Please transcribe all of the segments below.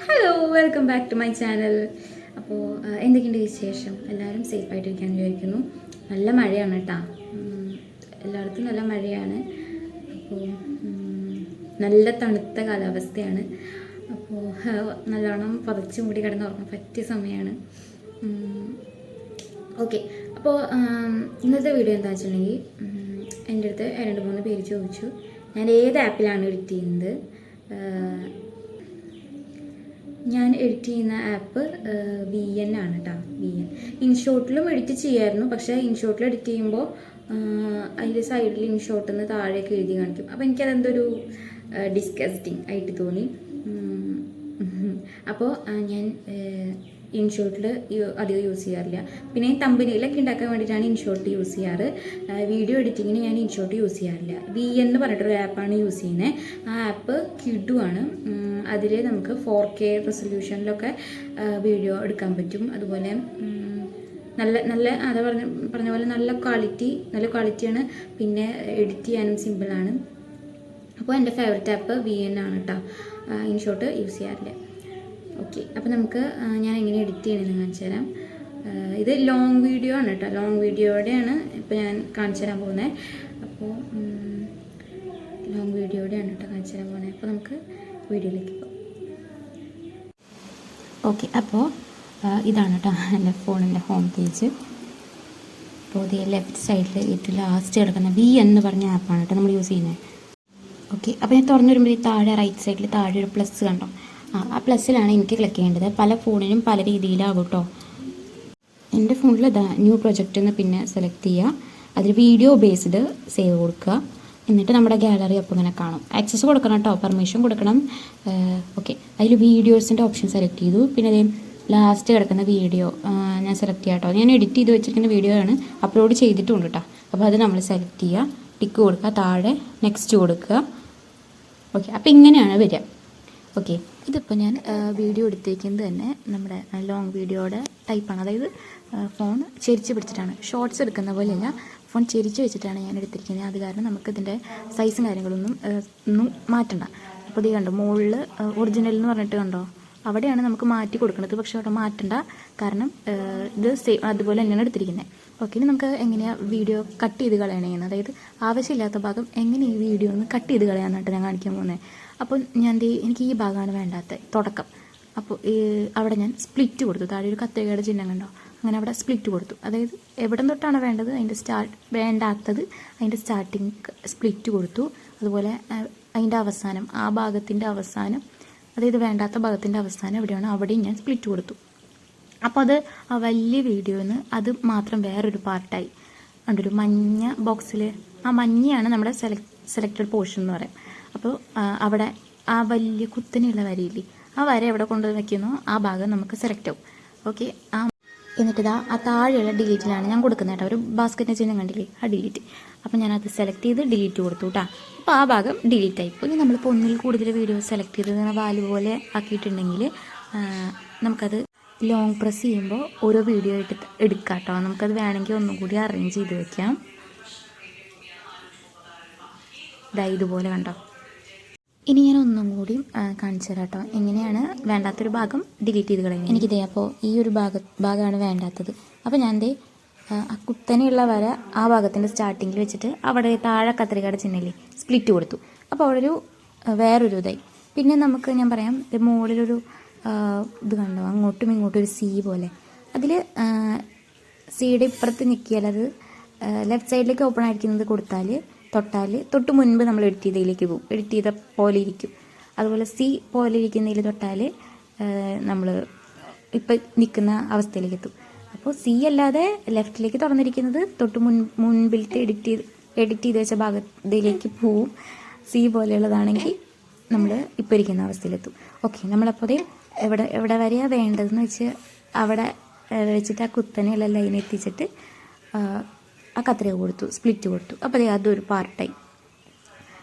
Hello, welcome back to my channel. അപ്പോൾ എന്തൊക്കെയുണ്ട് വിശേഷം? എല്ലാവരും സേഫായിട്ടിരിക്കാൻ വിചാരിക്കുന്നു. നല്ല മഴയാണ് കേട്ടോ, എല്ലായിടത്തും നല്ല മഴയാണ്. അപ്പോൾ നല്ല തണുത്ത കാലാവസ്ഥയാണ്. അപ്പോൾ നല്ലോണം പതച്ച് മൂടി കിടന്ന് ഉറങ്ങാൻ പറ്റിയ സമയമാണ്. ഓക്കെ, അപ്പോൾ ഇന്നത്തെ വീഡിയോ എന്താ വെച്ചിട്ടുണ്ടെങ്കിൽ, എൻ്റെ അടുത്ത് 2-3 പേര് ചോദിച്ചു ഞാൻ ഏത് ആപ്പിലാണ് എഡിറ്റ് ചെയ്യുന്നത്. ഞാൻ എഡിറ്റ് ചെയ്യുന്ന ആപ്പ് VN ആണ് കേട്ടോ. VN ഇൻഷോട്ടിലും എഡിറ്റ് ചെയ്യായിരുന്നു, പക്ഷേ ഇൻഷോട്ടിൽ എഡിറ്റ് ചെയ്യുമ്പോൾ അതിൻ്റെ സൈഡിൽ ഇൻഷോട്ടിൽ നിന്ന് താഴേക്ക് എഴുതി കാണിക്കും. അപ്പോൾ എനിക്കതെന്തൊരു ഡിസ്കസ്റ്റിംഗ് ആയിട്ട് തോന്നി. അപ്പോൾ ഞാൻ ഇൻഷോട്ടിൽ അധികം യൂസ് ചെയ്യാറില്ല. പിന്നെ തമ്പനിയിലൊക്കെ ഉണ്ടാക്കാൻ വേണ്ടിയിട്ടാണ് ഇൻഷോട്ട് യൂസ് ചെയ്യാറ്. വീഡിയോ എഡിറ്റിങ്ങിന് ഞാൻ ഇൻഷോട്ട് യൂസ് ചെയ്യാറില്ല. VN എന്ന് പറഞ്ഞിട്ടൊരു ആപ്പാണ് യൂസ് ചെയ്യുന്നത്. ആ ആപ്പ് കിഡുവാണ്. അതിൽ നമുക്ക് 4K റെസൊല്യൂഷനിലൊക്കെ വീഡിയോ എടുക്കാൻ പറ്റും. അതുപോലെ നല്ല അത് പറഞ്ഞ പോലെ നല്ല ക്വാളിറ്റിയാണ്. പിന്നെ എഡിറ്റ് ചെയ്യാനും സിമ്പിളാണ്. അപ്പോൾ എൻ്റെ ഫേവററ്റ് ആപ്പ് VN ആണ് കേട്ടോ. ഇൻഷോട്ട് യൂസ് ചെയ്യാറില്ല. ഓക്കെ, അപ്പോൾ നമുക്ക് ഞാൻ എങ്ങനെ എഡിറ്റ് ചെയ്യണമെന്ന് കാണിച്ചു തരാം. ഇത് ലോങ് വീഡിയോ ആണ് കേട്ടോ. ലോങ് വീഡിയോയുടെയാണ് ഇപ്പോൾ ഞാൻ കാണിച്ചു തരാൻ പോകുന്നത്. അപ്പോൾ ലോങ് വീഡിയോയുടെയാണ് കേട്ടോ കാണിച്ചു തരാൻ പോകുന്നത്. അപ്പോൾ നമുക്ക് വീഡിയോയിലേക്ക് പോകാം. ഓക്കെ, അപ്പോൾ ഇതാണ് കേട്ടോ എൻ്റെ ഫോണിൻ്റെ ഹോം പേജ്. അപ്പോൾ ഇത് ലെഫ്റ്റ് സൈഡിൽ ഏറ്റവും ലാസ്റ്റ് കിടക്കുന്ന VN എന്ന് പറഞ്ഞ ആപ്പാണ് കേട്ടോ നമ്മൾ യൂസ് ചെയ്യുന്നത്. ഓക്കെ, അപ്പോൾ ഞാൻ തുറന്നു വരുമ്പോൾ ഈ താഴെ റൈറ്റ് സൈഡിൽ താഴെ ഒരു പ്ലസ് കണ്ടോ? ആ പ്ലസ്സിലാണ് എനിക്ക് ക്ലിക്ക് ചെയ്യേണ്ടത്. പല ഫോണിനും പല രീതിയിലാവും കേട്ടോ. എൻ്റെ ഫോണിൽ ഇതാ ന്യൂ പ്രൊജക്റ്റ് എന്ന് പിന്നെ സെലക്ട് ചെയ്യുക. അതിൽ വീഡിയോ ബേസ്ഡ് സേവ് കൊടുക്കുക. എന്നിട്ട് നമ്മുടെ ഗാലറി അപ്പോൾ ഇങ്ങനെ കാണും. ആക്സസ് കൊടുക്കണം കേട്ടോ, പെർമിഷൻ കൊടുക്കണം. ഓക്കെ, അതിൽ വീഡിയോസിൻ്റെ ഓപ്ഷൻ സെലക്ട് ചെയ്തു. പിന്നെ അതേ ലാസ്റ്റ് കിടക്കുന്ന വീഡിയോ ഞാൻ സെലക്ട് ചെയ്യാം കേട്ടോ. ഞാൻ എഡിറ്റ് ചെയ്ത് വെച്ചിരിക്കുന്ന വീഡിയോ ആണ്, അപ്ലോഡ് ചെയ്തിട്ടുണ്ട് കേട്ടോ. അപ്പോൾ അത് നമ്മൾ സെലക്ട് ചെയ്യുക, ടിക്ക് കൊടുക്കുക, താഴെ നെക്സ്റ്റ് കൊടുക്കുക. ഓക്കെ, അപ്പോൾ ഇങ്ങനെയാണ് വരിക. ഓക്കെ, ഇതിപ്പോൾ ഞാൻ വീഡിയോ എടുത്തേക്കുന്നത് തന്നെ നമ്മുടെ ലോങ് വീഡിയോയുടെ ടൈപ്പാണ്. അതായത് ഫോൺ ചെരിച്ച് പിടിച്ചിട്ടാണ്. ഷോർട്സ് എടുക്കുന്ന പോലെയല്ല, ഫോൺ ചെരിച്ച് വെച്ചിട്ടാണ് ഞാൻ എടുത്തിരിക്കുന്നത്. അത് കാരണം നമുക്കിതിൻ്റെ സൈസും കാര്യങ്ങളൊന്നും മാറ്റണ്ട. അപ്പോൾ ഇത് കണ്ടോ, മുകളിൽ ഒറിജിനൽ എന്ന് പറഞ്ഞിട്ട് കണ്ടോ, അവിടെയാണ് നമുക്ക് മാറ്റി കൊടുക്കുന്നത്. പക്ഷേ അവിടെ മാറ്റണ്ട, കാരണം ഇത് അതുപോലെ തന്നെയാണ് എടുത്തിരിക്കുന്നത്. ഓക്കെ, ഇനി നമുക്ക് എങ്ങനെയാണ് വീഡിയോ കട്ട് ചെയ്ത് കളയണമെന്ന്, അതായത് ആവശ്യമില്ലാത്ത ഭാഗം എങ്ങനെ ഈ വീഡിയോ ഒന്ന് കട്ട് ചെയ്ത് കളയാമെന്നായിട്ട് ഞാൻ കാണിക്കാൻ പോകുന്നത്. അപ്പോൾ എനിക്ക് ഈ ഭാഗമാണ് വേണ്ടാത്ത തുടക്കം. അപ്പോൾ അവിടെ ഞാൻ സ്പ്ലിറ്റ് കൊടുത്തു. താഴെ ഒരു കത്തേകയുടെ ചിഹ്നം കണ്ടോ, അങ്ങനെ അവിടെ സ്പ്ലിറ്റ് കൊടുത്തു. അതായത് എവിടെ തൊട്ടാണ് വേണ്ടത് വേണ്ടാത്തത് അതിൻ്റെ സ്റ്റാർട്ടിങ് സ്പ്ലിറ്റ് കൊടുത്തു. അതുപോലെ അതിൻ്റെ അവസാനം, ആ ഭാഗത്തിൻ്റെ അവസാനം, അതായത് വേണ്ടാത്ത ഭാഗത്തിൻ്റെ അവസാനം എവിടെയാണ് അവിടെയും ഞാൻ സ്പ്ലിറ്റ് കൊടുത്തു. അപ്പോൾ അത് ആ വലിയ വീഡിയോന്ന് അത് മാത്രം വേറൊരു പാർട്ടായി. കണ്ടൊരു മഞ്ഞ ബോക്സിൽ, ആ മഞ്ഞയാണ് നമ്മുടെ സെലക്റ്റഡ് പോർഷൻ എന്ന് പറയാം. അപ്പോൾ അവിടെ ആ വലിയ കുത്തനെയുള്ള വരയില്ലേ, ആ വര എവിടെ കൊണ്ടുവന്ന് വയ്ക്കുന്നോ ആ ഭാഗം നമുക്ക് സെലക്ട് ആവും. ഓക്കെ, എന്നിട്ട് ആ താഴെയുള്ള ഡിലീറ്റിലാണ് ഞാൻ കൊടുക്കുന്നത് കേട്ടോ. ഒരു ബാസ്ക്കറ്റിൻ്റെ ചിഹ്നം കണ്ടില്ലേ, ആ ഡിലീറ്റ്. അപ്പോൾ ഞാനത് സെലക്ട് ചെയ്ത് ഡിലീറ്റ് കൊടുത്തു കേട്ടോ. അപ്പോൾ ആ ഭാഗം ഡിലീറ്റ് ആയിപ്പോൾ. ഇനി നമ്മളിപ്പോൾ ഒന്നിൽ കൂടുതൽ വീഡിയോ സെലക്ട് ചെയ്ത് ഇങ്ങനെ വാല് പോലെ ആക്കിയിട്ടുണ്ടെങ്കിൽ നമുക്കത് ലോങ് പ്രസ് ചെയ്യുമ്പോൾ ഓരോ വീഡിയോ ആയിട്ട് എടുക്കാം കേട്ടോ. നമുക്കത് വേണമെങ്കിൽ ഒന്നും കൂടി അറേഞ്ച് ചെയ്ത് വെക്കാം. ഇതുപോലെ കണ്ടോ. ഇനി ഞാൻ ഒന്നും കൂടി കാണിച്ചു തരാം കേട്ടോ, എങ്ങനെയാണ് വേണ്ടാത്തൊരു ഭാഗം ഡിലീറ്റ് ചെയ്ത് കളയുന്നത്. എനിക്കിതേ അപ്പോൾ ഈ ഒരു ഭാഗമാണ് വേണ്ടാത്തത്. അപ്പോൾ ഞാൻ ആ കുത്തനെയുള്ള വര ആ ഭാഗത്തിൻ്റെ സ്റ്റാർട്ടിങ്ങിൽ വെച്ചിട്ട് അവിടെ താഴെ കത്രികയുടെ ചിഹ്നമില്ലേ സ്പ്ലിറ്റ് കൊടുത്തു. അപ്പോൾ അവിടെ വേറൊരു ഇതായി. പിന്നെ നമുക്ക് ഞാൻ പറയാം, മുകളിലൊരു ഇത് കണ്ടോ, അങ്ങോട്ടും ഇങ്ങോട്ടും ഒരു C പോലെ. അതിൽ സിയുടെ ഇപ്പുറത്ത് ഞെക്കിയാൽ അത് ലെഫ്റ്റ് സൈഡിലേക്ക് ഓപ്പൺ ആയിരിക്കുന്നത് തൊട്ടാൽ തൊട്ട് മുൻപ് നമ്മൾ എഡിറ്റ് ചെയ്തതിലേക്ക് പോകും. എഡിറ്റ് ചെയ്ത പോലെ ഇരിക്കും. അതുപോലെ C പോലെ ഇരിക്കുന്നതിൽ തൊട്ടാൽ നമ്മൾ ഇപ്പം നിൽക്കുന്ന അവസ്ഥയിലേക്ക് എത്തും. അപ്പോൾ C അല്ലാതെ ലെഫ്റ്റിലേക്ക് തുറന്നിരിക്കുന്നത് തൊട്ട് മുൻപിലത്തെ എഡിറ്റ് ചെയ്ത് വെച്ച ഭാഗത്തിലേക്ക് പോവും. C പോലെയുള്ളതാണെങ്കിൽ നമ്മൾ ഇപ്പോൾ ഇരിക്കുന്ന അവസ്ഥയിലെത്തും. ഓക്കെ, നമ്മളപ്പോൾ എവിടെ വരെയാണ് വേണ്ടതെന്ന് വെച്ച് അവിടെ വെച്ചിട്ട് ആ കുത്തനെയുള്ള ലൈൻ എത്തിച്ചിട്ട് ആ കത്രിക കൊടുത്തു, സ്പ്ലിറ്റ് കൊടുത്തു. അപ്പോൾ അതൊരു പാർട്ടായി.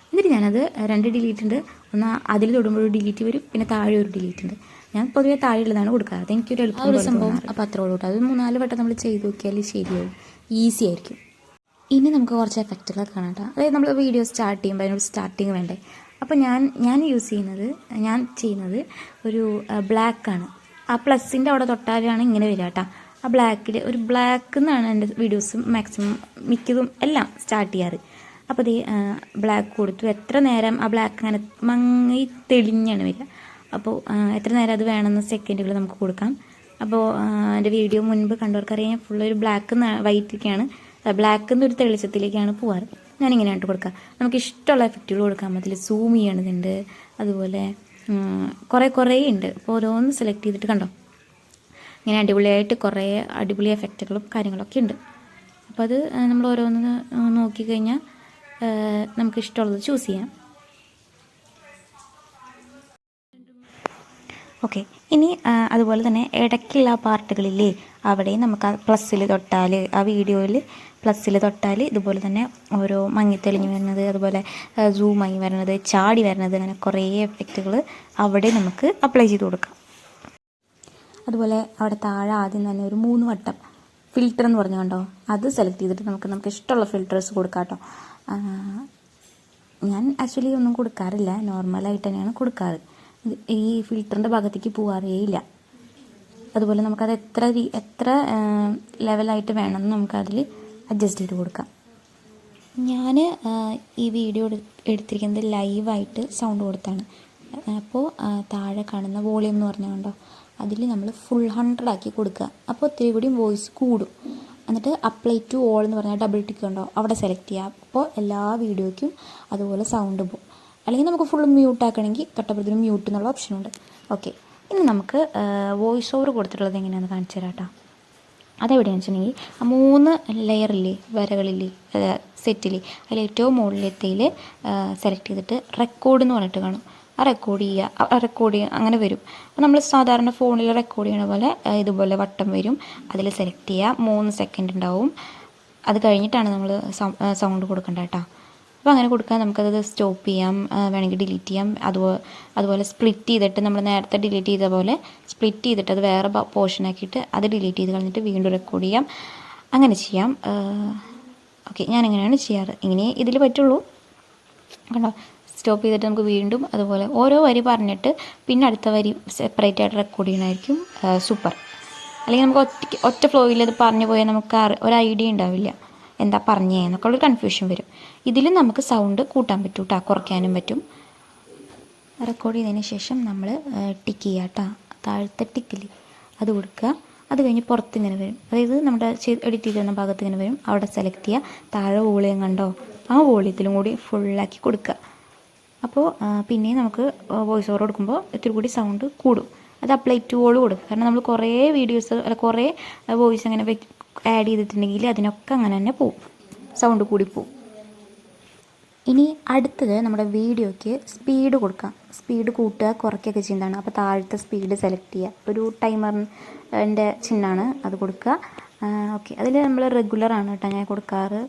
എന്നിട്ട് ഞാനത് 2 ഡിലീറ്റ് ഉണ്ട്. ഒന്ന് അതിൽ തൊടുമ്പോൾ ഒരു ഡിലീറ്റ് വരും, പിന്നെ താഴെ ഒരു ഡിലീറ്റ് ഉണ്ട്. ഞാൻ പൊതുവെ താഴെയുള്ളതാണ് കൊടുക്കാറ്. അതെനിക്കൊരു എളുപ്പം സംഭവം. അപ്പോൾ അത്രയോട് കൂട്ടും. അത് 3-4 വട്ടം നമ്മൾ ചെയ്ത് നോക്കിയാൽ ശരിയാവും, ഈസി ആയിരിക്കും. ഇനി നമുക്ക് കുറച്ച് എഫക്റ്റുകളൊക്കെ കാണാം കേട്ടോ. അതായത് നമ്മൾ വീഡിയോ സ്റ്റാർട്ട് ചെയ്യുമ്പോൾ അതിനൊരു സ്റ്റാർട്ടിങ് വേണ്ടേ. അപ്പോൾ ഞാൻ ചെയ്യുന്നത് ഒരു ബ്ലാക്കാണ്. ആ പ്ലസിൻ്റെ അവിടെ തൊട്ടാലാണ് ഇങ്ങനെ വരിക കേട്ടോ. ആ ഒരു ബ്ലാക്ക് എന്നാണ് എൻ്റെ വീഡിയോസും മാക്സിമം മിക്കതും എല്ലാം സ്റ്റാർട്ട് ചെയ്യാറ്. അപ്പോൾ ഇത് ബ്ലാക്ക് കൊടുത്തു. എത്ര നേരം ആ ബ്ലാക്ക് അങ്ങനെ മങ്ങി തെളിഞ്ഞാണ് വരിക. അപ്പോൾ എത്ര നേരം അത് വേണമെന്ന് സെക്കൻഡുകൾ നമുക്ക് കൊടുക്കാം. അപ്പോൾ എൻ്റെ വീഡിയോ മുൻപ് കണ്ടവർക്കറിയാം, ഫുള്ളൊരു ബ്ലാക്ക് വൈറ്റൊക്കെയാണ്, ബ്ലാക്ക് എന്നൊരു തെളിച്ചത്തിലേക്കാണ് പോവാറ്. ഞാനിങ്ങനെയായിട്ട് കൊടുക്കുക. നമുക്ക് ഇഷ്ടമുള്ള എഫക്റ്റുകൾ കൊടുക്കാം. അതിൽ സൂം ചെയ്യണതുണ്ട്, അതുപോലെ കുറേ ഉണ്ട്. അപ്പോൾ ഓരോന്ന് സെലക്ട് ചെയ്തിട്ട് കണ്ടോ, ഇങ്ങനെ അടിപൊളിയായിട്ട് കുറേ അടിപൊളി എഫക്റ്റുകളും കാര്യങ്ങളൊക്കെ ഉണ്ട്. അപ്പോൾ അത് നമ്മൾ ഓരോന്ന് നോക്കിക്കഴിഞ്ഞാൽ നമുക്ക് ഇഷ്ടമുള്ളത് ചൂസ് ചെയ്യാം. ഓക്കെ, ഇനി അതുപോലെ തന്നെ ഇടയ്ക്കുള്ള പാർട്ടുകളില്ലേ, അവിടെ നമുക്ക് ആ പ്ലസ്സിൽ തൊട്ടാൽ, ആ വീഡിയോയിൽ പ്ലസ്സിൽ തൊട്ടാൽ ഇതുപോലെ തന്നെ ഓരോ മങ്ങിത്തെളിഞ്ഞ് വരുന്നത്, അതുപോലെ സൂമായി വരുന്നത്, ചാടി വരുന്നത്, അങ്ങനെ കുറേ എഫക്റ്റുകൾ അവിടെ നമുക്ക് അപ്ലൈ ചെയ്ത് കൊടുക്കാം. അതുപോലെ അവിടെ താഴെ ആദ്യം തന്നെ ഒരു 3 വട്ടം ഫിൽറ്റർ എന്ന് പറഞ്ഞു കണ്ടോ, അത് സെലക്ട് ചെയ്തിട്ട് നമുക്ക് ഇഷ്ടമുള്ള ഫിൽറ്റേഴ്സ് കൊടുക്കാം കേട്ടോ. ഞാൻ ആക്ച്വലി ഒന്നും കൊടുക്കാറില്ല, നോർമലായിട്ട് തന്നെയാണ് കൊടുക്കാറ്. ഈ ഫിൽറ്ററിൻ്റെ ഭാഗത്തേക്ക് പോകാറേയില്ല. അതുപോലെ നമുക്കത് എത്ര ലെവലായിട്ട് വേണമെന്ന് നമുക്കതിൽ അഡ്ജസ്റ്റ് ചെയ്ത് കൊടുക്കാം. ഞാൻ ഈ വീഡിയോ എടുത്തിരിക്കുന്നത് ലൈവായിട്ട് സൗണ്ട് കൊടുത്താണ്. അപ്പോൾ താഴെ കാണുന്ന വോളിയം എന്ന് പറഞ്ഞാൽ കണ്ടോ, അതിൽ നമ്മൾ ഫുൾ 100 ആക്കി കൊടുക്കുക. അപ്പോൾ ഒത്തിരി കൂടി വോയിസ് കൂടും. എന്നിട്ട് അപ്ലൈ ടു ഓൾ എന്ന് പറഞ്ഞാൽ ഡബിൾ ടിക്ക് ഉണ്ടോ അവിടെ സെലക്ട് ചെയ്യാം. അപ്പോൾ എല്ലാ വീഡിയോയ്ക്കും അതുപോലെ സൗണ്ട് പോകും. അല്ലെങ്കിൽ നമുക്ക് ഫുൾ മ്യൂട്ട് ആക്കണമെങ്കിൽ തൊട്ടപ്പുറത്തിന് മ്യൂട്ട് എന്നുള്ള ഓപ്ഷനുണ്ട്. ഓക്കെ, ഇനി നമുക്ക് വോയിസ് ഓവർ കൊടുത്തിട്ടുള്ളത് എങ്ങനെയാണെന്ന് കാണിച്ചു തരാം കേട്ടോ. അതെവിടെയാണെന്ന് വെച്ചിട്ടുണ്ടെങ്കിൽ ആ 3 ലെയറില്ലേ, വരകളില്ലേ, സെറ്റിൽ അതിൽ ഏറ്റവും മുകളിലത്തേൽ സെലക്ട് ചെയ്തിട്ട് റെക്കോർഡ് എന്ന് പറഞ്ഞിട്ട് കാണും. ആ റെക്കോർഡ് അങ്ങനെ വരും. അപ്പോൾ നമ്മൾ സാധാരണ ഫോണിൽ റെക്കോർഡ് ചെയ്യണ പോലെ ഇതുപോലെ വട്ടം വരും. അതിൽ സെലക്ട് ചെയ്യുക. 3 സെക്കൻഡ് ഉണ്ടാവും. അത് കഴിഞ്ഞിട്ടാണ് നമ്മൾ സൗണ്ട് കൊടുക്കേണ്ടത് കേട്ടോ. അപ്പോൾ അങ്ങനെ കൊടുക്കാൻ നമുക്കത് സ്റ്റോപ്പ് ചെയ്യാം, വേണമെങ്കിൽ ഡിലീറ്റ് ചെയ്യാം. അതുപോലെ സ്പ്ലിറ്റ് ചെയ്തിട്ട് നമ്മൾ നേരത്തെ ഡിലീറ്റ് ചെയ്ത പോലെ സ്പ്ലിറ്റ് ചെയ്തിട്ട് അത് വേറെ പോർഷനാക്കിയിട്ട് അത് ഡിലീറ്റ് ചെയ്ത് കളഞ്ഞിട്ട് വീണ്ടും റെക്കോർഡ് ചെയ്യാം. അങ്ങനെ ചെയ്യാം. ഓക്കെ, ഞാനെങ്ങനെയാണ് ചെയ്യാറ്. ഇങ്ങനെ ഇതിൽ പറ്റുള്ളൂ. കണ്ടോ, സ്റ്റോപ്പ് ചെയ്തിട്ട് നമുക്ക് വീണ്ടും അതുപോലെ ഓരോ വരി പറഞ്ഞിട്ട് പിന്നെ അടുത്ത വരി സെപ്പറേറ്റ് ആയിട്ട് റെക്കോർഡ് ചെയ്യണമായിരിക്കും സൂപ്പർ. അല്ലെങ്കിൽ നമുക്ക് ഒറ്റ ഫ്ലോയിൽ അത് പറഞ്ഞു പോയാൽ നമുക്ക് ഒരു ഐഡിയ ഉണ്ടാവില്ല എന്താ പറഞ്ഞേ എന്നൊക്കെ ഉള്ളൊരു കൺഫ്യൂഷൻ വരും. ഇതിലും നമുക്ക് സൗണ്ട് കൂട്ടാൻ പറ്റും കേട്ടോ, കുറയ്ക്കാനും പറ്റും. റെക്കോർഡ് ചെയ്തതിന് ശേഷം നമ്മൾ ടിക്ക് ചെയ്യുക കേട്ടോ. താഴത്തെ ടിക്കിൽ അത് കൊടുക്കുക. അത് കഴിഞ്ഞ് പുറത്തിങ്ങനെ വരും, അതായത് നമ്മുടെ എഡിറ്റ് ചെയ്ത് തന്ന ഭാഗത്ത് ഇങ്ങനെ വരും. അവിടെ സെലക്ട് ചെയ്യുക. താഴെ വോളിയം കണ്ടോ, ആ വോളിയത്തിലും കൂടി ഫുള്ളാക്കി കൊടുക്കുക. അപ്പോൾ പിന്നെയും നമുക്ക് വോയിസ് ഓവർ കൊടുക്കുമ്പോൾ ഇത്തിരി കൂടി സൗണ്ട് കൂടും. അത് അപ്ലൈ ടു ഓൾ കൊടുക്കുക. കാരണം നമ്മൾ കുറേ വീഡിയോസ് കുറേ വോയിസ് അങ്ങനെ ആഡ് ചെയ്തിട്ടുണ്ടെങ്കിൽ അതിനൊക്കെ അങ്ങനെ തന്നെ പോവും, സൗണ്ട് കൂടി പോവും. ഇനി അടുത്തത് നമ്മുടെ വീഡിയോയ്ക്ക് സ്പീഡ് കൊടുക്കാം. സ്പീഡ് കൂട്ടുക കുറയ്ക്കുകയൊക്കെ ചെയ്യുന്നതാണ്. അപ്പോൾ താഴത്തെ സ്പീഡ് സെലക്ട് ചെയ്യുക. ഒരു ടൈമറിൻ്റെ ചിഹ്നമാണ്, അത് കൊടുക്കുക. ഓക്കെ, അതിൽ നമ്മൾ റെഗുലറാണ് കേട്ടോ ഞാൻ കൊടുക്കാറ്.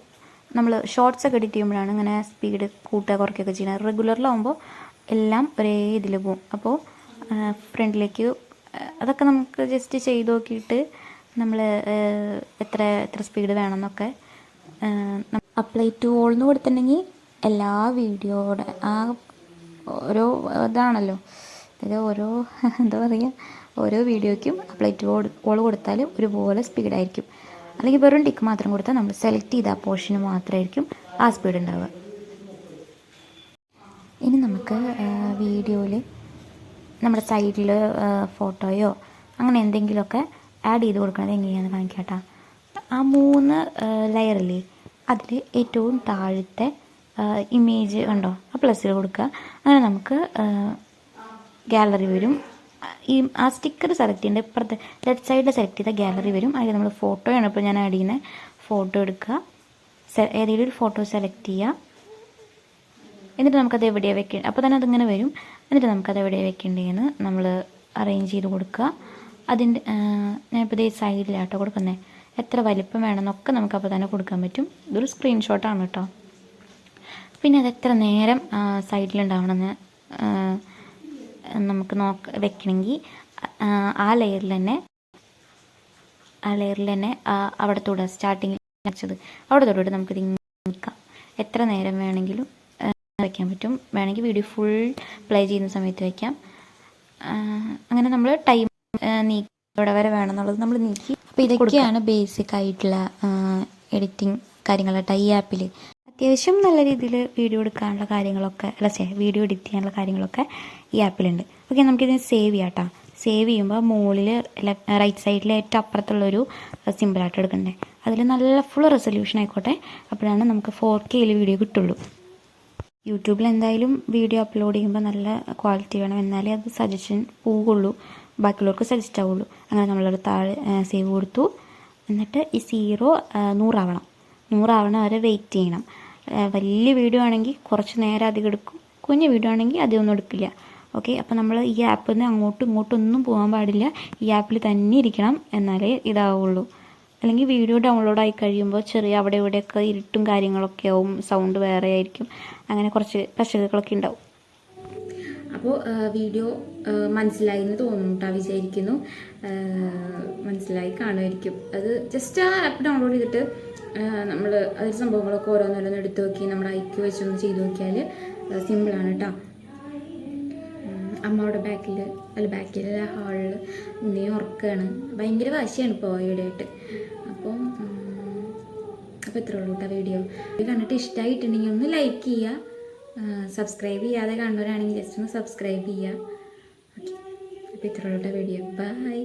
നമ്മൾ ഷോർട്സ് ഒക്കെ എഡിറ്റ് ചെയ്യുമ്പോഴാണ് ഇങ്ങനെ സ്പീഡ് കൂട്ടുക കുറയ്ക്കുകയൊക്കെ ചെയ്യുന്നത്. റെഗുലറിലാവുമ്പോൾ എല്ലാം ഒരേ ഇതിൽ പോകും. അപ്പോൾ ഫ്രണ്ടിലേക്ക് അതൊക്കെ നമുക്ക് ജസ്റ്റ് ചെയ്ത് നോക്കിയിട്ട് നമ്മൾ എത്ര സ്പീഡ് വേണമെന്നൊക്കെ അപ്ലൈ ടു ഓൾ എന്ന് കൊടുത്തിട്ടുണ്ടെങ്കിൽ എല്ലാ വീഡിയോയുടെ ആ ഓരോ ഇതാണല്ലോ, അതായത് എന്താ പറയുക, ഓരോ വീഡിയോയ്ക്കും അപ്ലൈ ടു ഓൾ കൊടുത്താൽ ഒരുപോലെ സ്പീഡായിരിക്കും. അല്ലെങ്കിൽ വെറും ടിക്ക് മാത്രം കൊടുത്താൽ നമ്മൾ സെലക്ട് ചെയ്ത ആ പോർഷന് മാത്രമായിരിക്കും ആ സ്പീഡ് ഉണ്ടാവുക. ഇനി നമുക്ക് വീഡിയോയിൽ നമ്മുടെ സൈഡിൽ ഫോട്ടോയോ അങ്ങനെ എന്തെങ്കിലുമൊക്കെ ആഡ് ചെയ്ത് കൊടുക്കുന്നത് എങ്ങനെയാണെന്ന് കാണിക്കാം കേട്ടോ. ആ 3 ലെയറില്ലേ, അതിൽ ഏറ്റവും താഴത്തെ ഇമേജ് കണ്ടോ, ആ പ്ലസ്സിൽ കൊടുക്കുക. അങ്ങനെ നമുക്ക് ഗാലറി വരും. ആ സ്റ്റിക്കർ സെലക്ട് ചെയ്യേണ്ട ഇപ്പുറത്തെ ലെഫ്റ്റ് സൈഡിൽ സെലക്ട് ചെയ്ത ഗാലറി വരും. അതിൽ നമ്മൾ ഫോട്ടോയാണ് ഇപ്പോൾ ഞാൻ ആഡ് ചെയ്യുന്നത്. ഫോട്ടോ എടുക്കുക, ഏതെങ്കിലും ഒരു ഫോട്ടോ സെലക്ട് ചെയ്യുക. എന്നിട്ട് നമുക്കത് എവിടെയാണ് വെക്കേണ്ടത്, അപ്പോൾ തന്നെ അതിങ്ങനെ വരും. എന്നിട്ട് നമുക്കത് എവിടെയാണ് വെക്കേണ്ടതെന്ന് നമ്മൾ അറേഞ്ച് ചെയ്ത് കൊടുക്കുക. അതിൻ്റെ ഞാനിപ്പോൾ ഇതേ സൈഡിലാട്ടോ കൊടുക്കുന്നത്. എത്ര വലിപ്പം വേണമെന്നൊക്കെ നമുക്കപ്പോൾ തന്നെ കൊടുക്കാൻ പറ്റും. ഇതൊരു സ്ക്രീൻഷോട്ടാണ് കേട്ടോ. പിന്നെ അത് എത്ര നേരം സൈഡിലുണ്ടാവണമെന്ന് നമുക്ക് വെക്കണമെങ്കിൽ ആ ലെയറിൽ തന്നെ അവിടെ തൊടുക. സ്റ്റാർട്ടിങ്ങിൽ വെച്ചത് അവിടെ തൊട്ടിട്ട് നമുക്കിത് നിൽക്കാം. എത്ര നേരം വേണമെങ്കിലും വയ്ക്കാൻ പറ്റും. വേണമെങ്കിൽ വീഡിയോ ഫുൾ പ്ലേ ചെയ്യുന്ന സമയത്ത് വയ്ക്കാം. അങ്ങനെ നമ്മൾ ടൈം നീക്കി എവിടെ വരെ വേണമെന്നുള്ളത് നമ്മൾ നീക്കി. അപ്പോൾ ഇതൊക്കെയാണ് ബേസിക് ആയിട്ടുള്ള എഡിറ്റിംഗ് കാര്യങ്ങളായിട്ട് ഈ ആപ്പിൽ. അത്യാവശ്യം നല്ല രീതിയിൽ വീഡിയോ എടുക്കാനുള്ള കാര്യങ്ങളൊക്കെ വീഡിയോ എഡിറ്റ് ചെയ്യാനുള്ള കാര്യങ്ങളൊക്കെ ഈ ആപ്പിലുണ്ട്. ഓക്കെ, നമുക്കിതിന് സേവ് ചെയ്യാം കേട്ടോ. സേവ് ചെയ്യുമ്പോൾ മുകളിൽ റൈറ്റ് സൈഡിൽ ഏറ്റവും അപ്പുറത്തുള്ളൊരു സിമ്പിളായിട്ട് എടുക്കണ്ടേ, അതിൽ നല്ല ഫുൾ റെസൊല്യൂഷൻ ആയിക്കോട്ടെ, അപ്പോഴാണ് നമുക്ക് 4K വീഡിയോ കിട്ടുള്ളൂ. യൂട്യൂബിൽ എന്തായാലും വീഡിയോ അപ്ലോഡ് ചെയ്യുമ്പോൾ നല്ല ക്വാളിറ്റി വേണം, എന്നാലേ അത് സജഷൻ പോവുള്ളൂ, ബാക്കിയുള്ളവർക്ക് സജസ്റ്റ് ആവുള്ളൂ. അങ്ങനെ നമ്മളൊരു താഴെ സേവ് കൊടുത്തു. എന്നിട്ട് ഈ 100 ആവണം. 100 ആവണ വരെ വെയിറ്റ് ചെയ്യണം. വലിയ വീഡിയോ ആണെങ്കിൽ കുറച്ച് നേരം അധികം എടുക്കും, കുഞ്ഞു വീഡിയോ ആണെങ്കിൽ അധികമൊന്നും എടുക്കില്ല. ഓക്കെ, അപ്പോൾ നമ്മൾ ഈ ആപ്പിൽ നിന്ന് അങ്ങോട്ടും ഇങ്ങോട്ടും ഒന്നും പോകാൻ പാടില്ല, ഈ ആപ്പിൽ തന്നെ ഇരിക്കണം, എന്നാലേ ഇതാവുള്ളൂ. അല്ലെങ്കിൽ വീഡിയോ ഡൗൺലോഡ് ആയി കഴിയുമ്പോൾ ചെറിയ അവിടെ ഇവിടെയൊക്കെ ഇരുട്ടും കാര്യങ്ങളൊക്കെ ആവും, സൗണ്ട് വേറെ ആയിരിക്കും, അങ്ങനെ കുറച്ച് പ്രശ്നങ്ങളൊക്കെ ഉണ്ടാവും. അപ്പോൾ വീഡിയോ മനസ്സിലായി എന്ന് തോന്നുന്നു കേട്ടോ, വിചാരിക്കുന്നു. മനസ്സിലായി കാണുമായിരിക്കും. അത് ജസ്റ്റ് ആ ആപ്പ് ഡൗൺലോഡ് ചെയ്തിട്ട് നമ്മൾ അതിൽ സംഭവങ്ങളൊക്കെ ഓരോന്നോരോന്ന് എടുത്ത് നോക്കി നമ്മുടെ ഐക്യു വെച്ചൊന്ന് ചെയ്ത് നോക്കിയാൽ സിമ്പിളാണ് കേട്ടോ. അമ്മ അവിടെ ബാക്കിലെ ഹാളിൽ ഉണ്ണി ഉറക്കുകയാണ്, ഭയങ്കര വാശിയാണ് ഇപ്പോൾ ഈയിടെയായിട്ട്. അപ്പോൾ ഇത്രേ ഉള്ളൂ കേട്ടോ വീഡിയോ. കണ്ടിട്ട് ഇഷ്ടമായിട്ടുണ്ടെങ്കിൽ ഒന്ന് ലൈക്ക് ചെയ്യുക, സബ്സ്ക്രൈബ് ചെയ്യാതെ കാണുന്നവരാണെങ്കിൽ ജസ്റ്റ് ഒന്ന് സബ്സ്ക്രൈബ് ചെയ്യുക. ഓക്കെ, അപ്പോൾ ഇത്രേ ഉള്ളൂ കേട്ടോ വീഡിയോ. ബൈ.